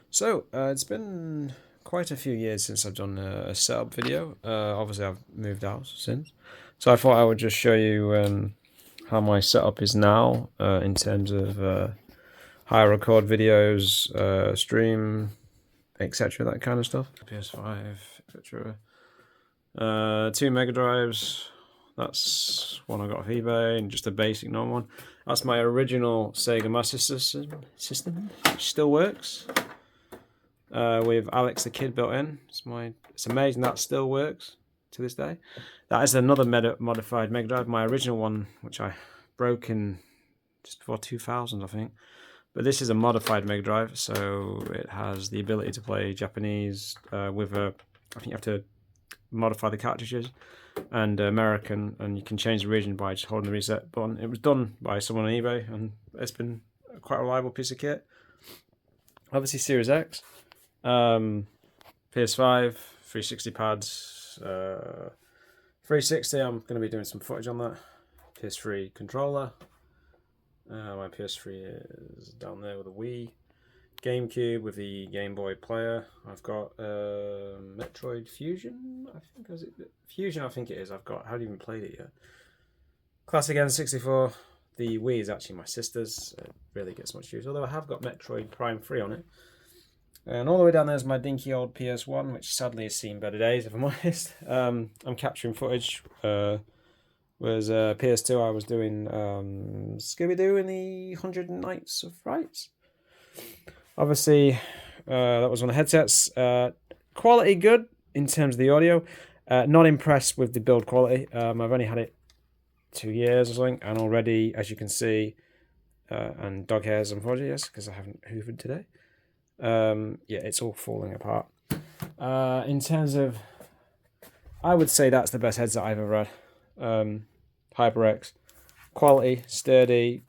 So, it's been quite a few years since I've done a setup video. Obviously, I've moved out since. So I thought I would just show you how my setup is now in terms of how I record videos, stream, etc., that kind of stuff. PS5, etc. 2 Mega Drives. That's one I got off eBay, and just a basic normal one. That's my original Sega Master System, which still works. With Alex the Kid built in. It's amazing that still works to this day. That is another modified Mega Drive. My original one, which I broke in just before 2000, I think. But this is a modified Mega Drive, so it has the ability to play Japanese with a. I think you have to modify the cartridges, and American, and you can change the region by just holding the reset button. It was done by someone on eBay, and it's been quite a reliable piece of kit. Obviously, Series X. PS5, 360 pads, 360, I'm going to be doing some footage on that. PS3 controller, my PS3 is down there with a Wii. GameCube with the Game Boy player. I've got Metroid Fusion, I think, is it? Fusion, I think it is. I haven't even played it yet. Classic N64. The Wii is actually my sister's. It really gets much use, although I have got Metroid Prime 3 on it. And all the way down there is my dinky old PS1, which sadly has seen better days, if I'm honest. I'm capturing footage. Was PS2, I was doing Scooby-Doo in the 100 Nights of Frights. Obviously, that was on the headsets. Quality good in terms of the audio. Not impressed with the build quality. I've only had it 2 years or something, and already, as you can see, and dog hairs, unfortunately, yes, because I haven't hoovered today. Yeah, it's all falling apart. In terms of, I would say that's the best headset I've ever had. HyperX, quality, sturdy.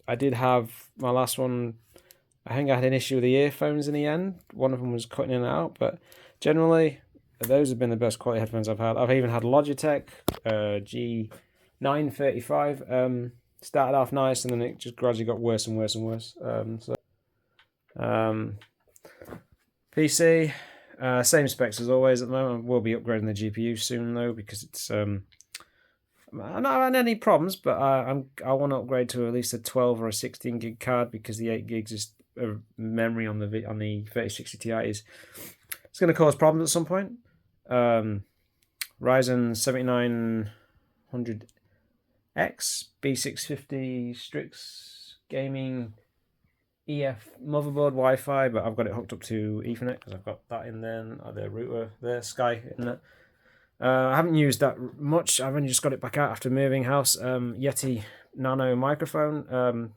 I did have my last one. I think I had an issue with the earphones in the end. One of them was cutting in and out, but generally, those have been the best quality headphones I've had. I've even had Logitech G935. Started off nice, and then it just gradually got worse and worse and worse. PC, same specs as always at the moment. We'll be upgrading the GPU soon though, because it's I've not had any problems, but I want to upgrade to at least a 12 or a 16 gig card, because the 8 gigs is memory on the 3060 Ti it's going to cause problems at some point. Ryzen 7900X B650 Strix gaming EF motherboard Wi-Fi, but I've got it hooked up to Ethernet because I've got that in there, the router there, Sky in that. I haven't used that much. I've only just got it back out after moving house. Yeti Nano microphone.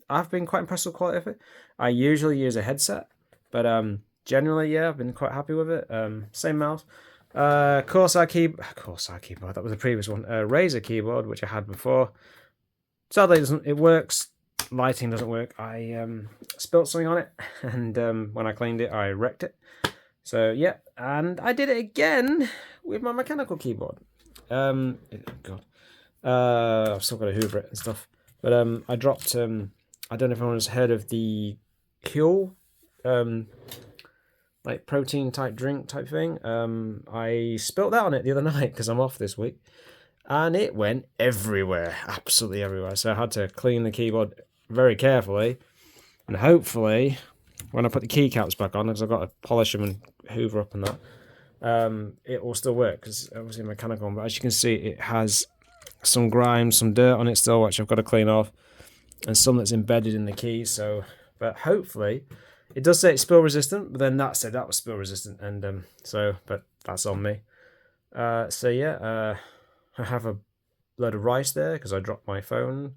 I've been quite impressed with the quality of it. I usually use a headset, but generally, yeah, I've been quite happy with it. Same mouse. Corsair keyboard. That was the previous one. Razer keyboard, which I had before. Sadly, it works. Lighting doesn't work. I spilt something on it, and when I cleaned it, I wrecked it. So yeah, and I did it again with my mechanical keyboard. God, I've still got to hoover it and stuff. But I dropped. I don't know if anyone's heard of the Huel, like protein type drink type thing. I spilt that on it the other night because I'm off this week, and it went everywhere, absolutely everywhere. So I had to clean the keyboard very carefully, and hopefully, when I put the keycaps back on, because I've got to polish them and hoover up and that, it will still work, because obviously mechanical. But as you can see, it has some grime, some dirt on it still, which I've got to clean off, and some that's embedded in the key. So, but hopefully, it does say it's spill resistant. But then that said that was spill resistant, and but that's on me. So yeah, I have a load of rice there because I dropped my phone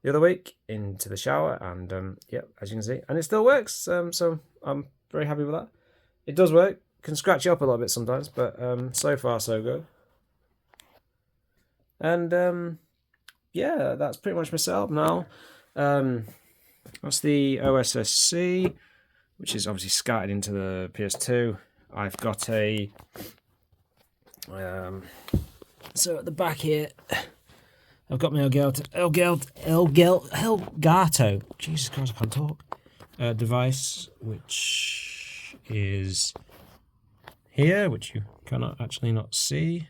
the other week into the shower, and yeah, as you can see, and it still works. So I'm very happy with that. It does work. Can scratch you up a little bit sometimes, but so far so good. And yeah, that's pretty much my setup now. That's the OSSC, which is obviously scattered into the PS2. I've got a so at the back here, I've got my Elgato. Jesus Christ, I can't talk. Device, which is here, which you cannot actually not see.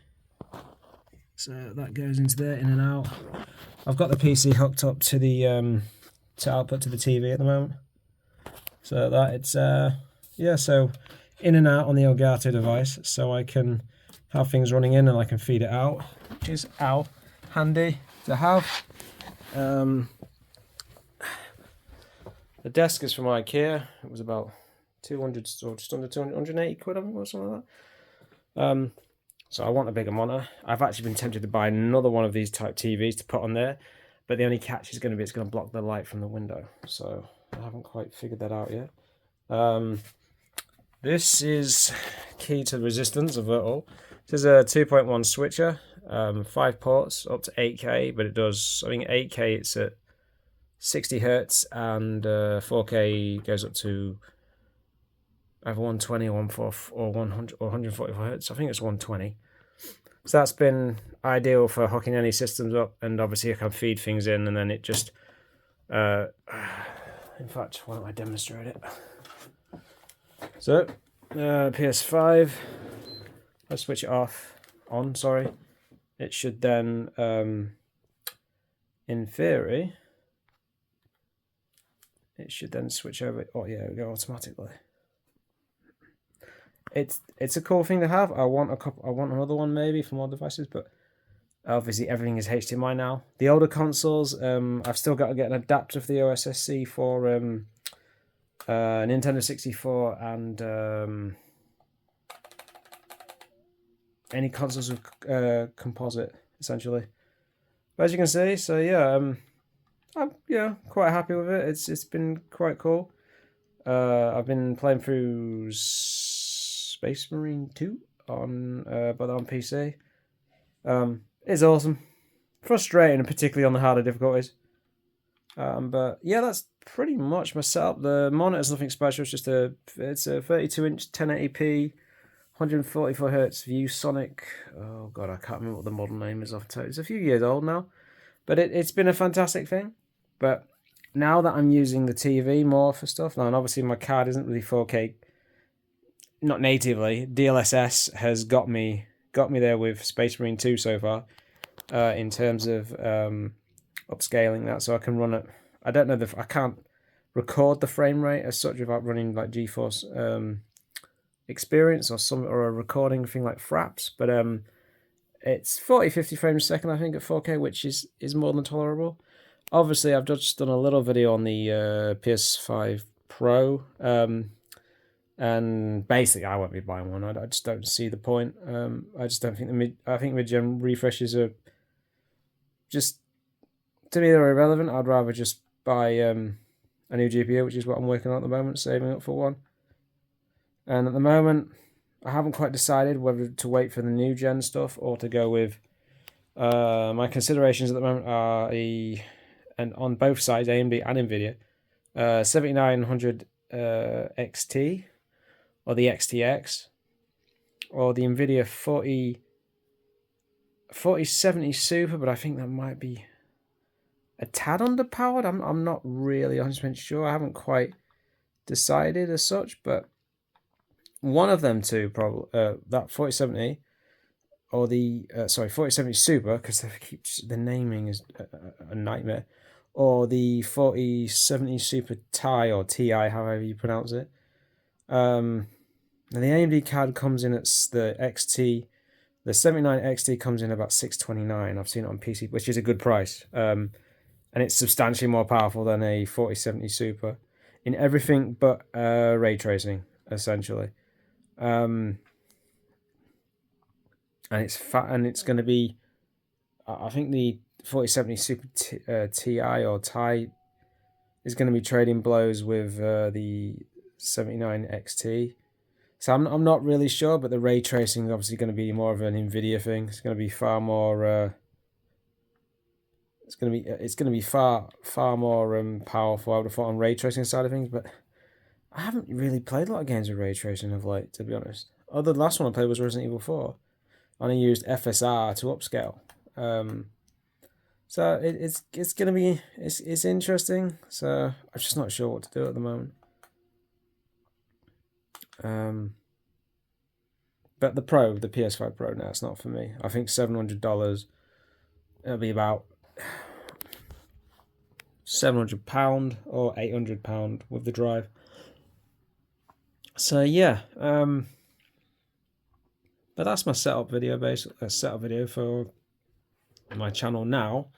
So that goes into there, in and out. I've got the PC hooked up to the to output to the TV at the moment. So that it's yeah, so in and out on the Elgato device, so I can have things running in and I can feed it out, which is handy to have. The desk is from IKEA. It was about 200 or just under 280 quid, I think, or something like that. So I want a bigger monitor. I've actually been tempted to buy another one of these type TVs to put on there, but the only catch is going to be it's going to block the light from the window. So I haven't quite figured that out yet. This is key to the resistance of it all. This is a 2.1 switcher, 5 ports up to 8K, but it does, I think 8K it's at 60 Hertz, and 4K goes up to either 120 or 100 or 144 Hertz. I think it's 120. So that's been ideal for hooking any systems up, and obviously I can feed things in, and then it just in fact, why don't I demonstrate it? So PS5, let's switch it on, sorry. It should then in theory it should then switch over. Oh yeah, we go automatically. It's a cool thing to have. I want another one maybe for more devices, but obviously everything is HDMI now. The older consoles, I've still got to get an adapter for the OSSC for Nintendo 64 and any consoles with composite, essentially. But as you can see, so yeah, I'm quite happy with it. It's been quite cool. I've been playing through Space Marine 2 on but on PC. It's awesome. Frustrating, particularly on the harder difficulties. But yeah, that's pretty much my setup. The monitor's nothing special. It's a 32-inch 1080p, 144 Hz ViewSonic. Oh god, I can't remember what the model name is off the top. It's a few years old now, but it's been a fantastic thing. But now that I'm using the TV more for stuff now, and obviously my card isn't really 4K, not natively. DLSS has got me there with Space Marine 2 so far, in terms of upscaling that, so I can run it. I don't know I can't record the frame rate as such without running like GeForce Experience or a recording thing like Fraps, but it's 40-50 frames a second I think at 4K, which is more than tolerable. Obviously I've just done a little video on the PS5 Pro, and basically I won't be buying one. I just don't see the point. I just don't think I think mid-gen refreshes are just, to me, they're irrelevant. I'd rather just buy a new GPU, which is what I'm working on at the moment, saving up for one. And at the moment, I haven't quite decided whether to wait for the new gen stuff or to go with. My considerations at the moment are and on both sides, AMD and Nvidia, 7900 XT or the XTX or the Nvidia 4070 Super, but I think that might be a tad underpowered. I'm not really 100% sure. I haven't quite decided as such, but one of them two, probably that 4070 or the 4070 Super, because the naming is a nightmare, or the 4070 Super Ti or Ti, however you pronounce it. And the AMD card comes in at the XT. The 79XT comes in about $629. I've seen it on PC, which is a good price. And it's substantially more powerful than a 4070 Super in everything but ray tracing, essentially. And it's fat, and it's going to be, I think the 4070 Super Ti or Ti is going to be trading blows with the 79XT. So I'm not really sure, but the ray tracing is obviously going to be more of an Nvidia thing. It's going to be far more. It's going to be far more powerful, I would have thought, on ray tracing side of things. But I haven't really played a lot of games with ray tracing of late, to be honest. The last one I played was Resident Evil 4, and I used FSR to upscale. So it's going to be it's interesting. So I'm just not sure what to do at the moment. But the Pro, the PS5 Pro, no, it's not for me. I think $700. It'll be about £700 or £800 with the drive. So yeah, but that's my setup video, basically. A setup video for my channel now.